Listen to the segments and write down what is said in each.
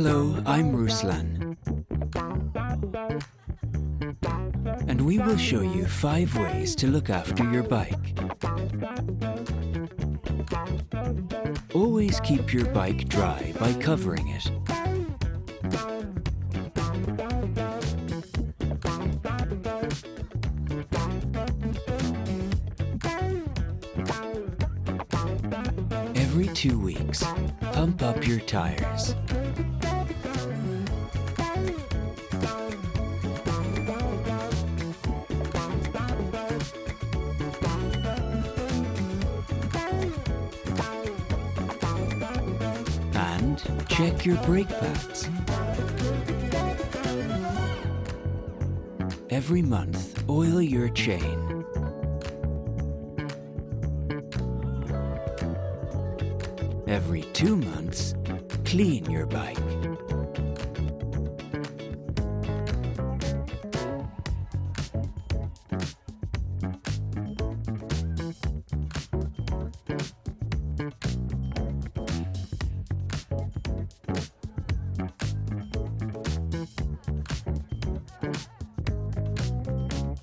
Hello, I'm Ruslan. And we will show you 5 ways to look after your bike. Always keep your bike dry by covering it. Every 2 weeks, pump up your tires. And check your brake pads. Every month, oil your chain. Every 2 months, clean your bike.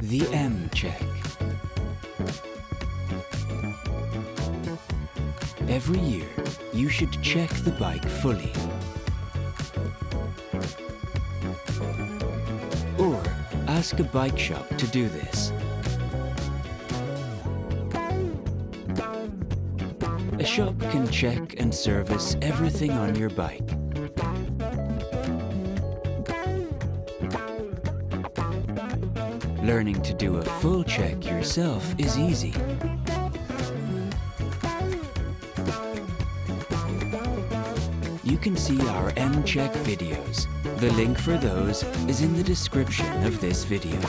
The M check. Every year, you should check the bike fully. Or ask a bike shop to do this. A shop can check and service everything on your bike. Learning to do a full check yourself is easy. You can see our M-Check videos. The link for those is in the description of this video.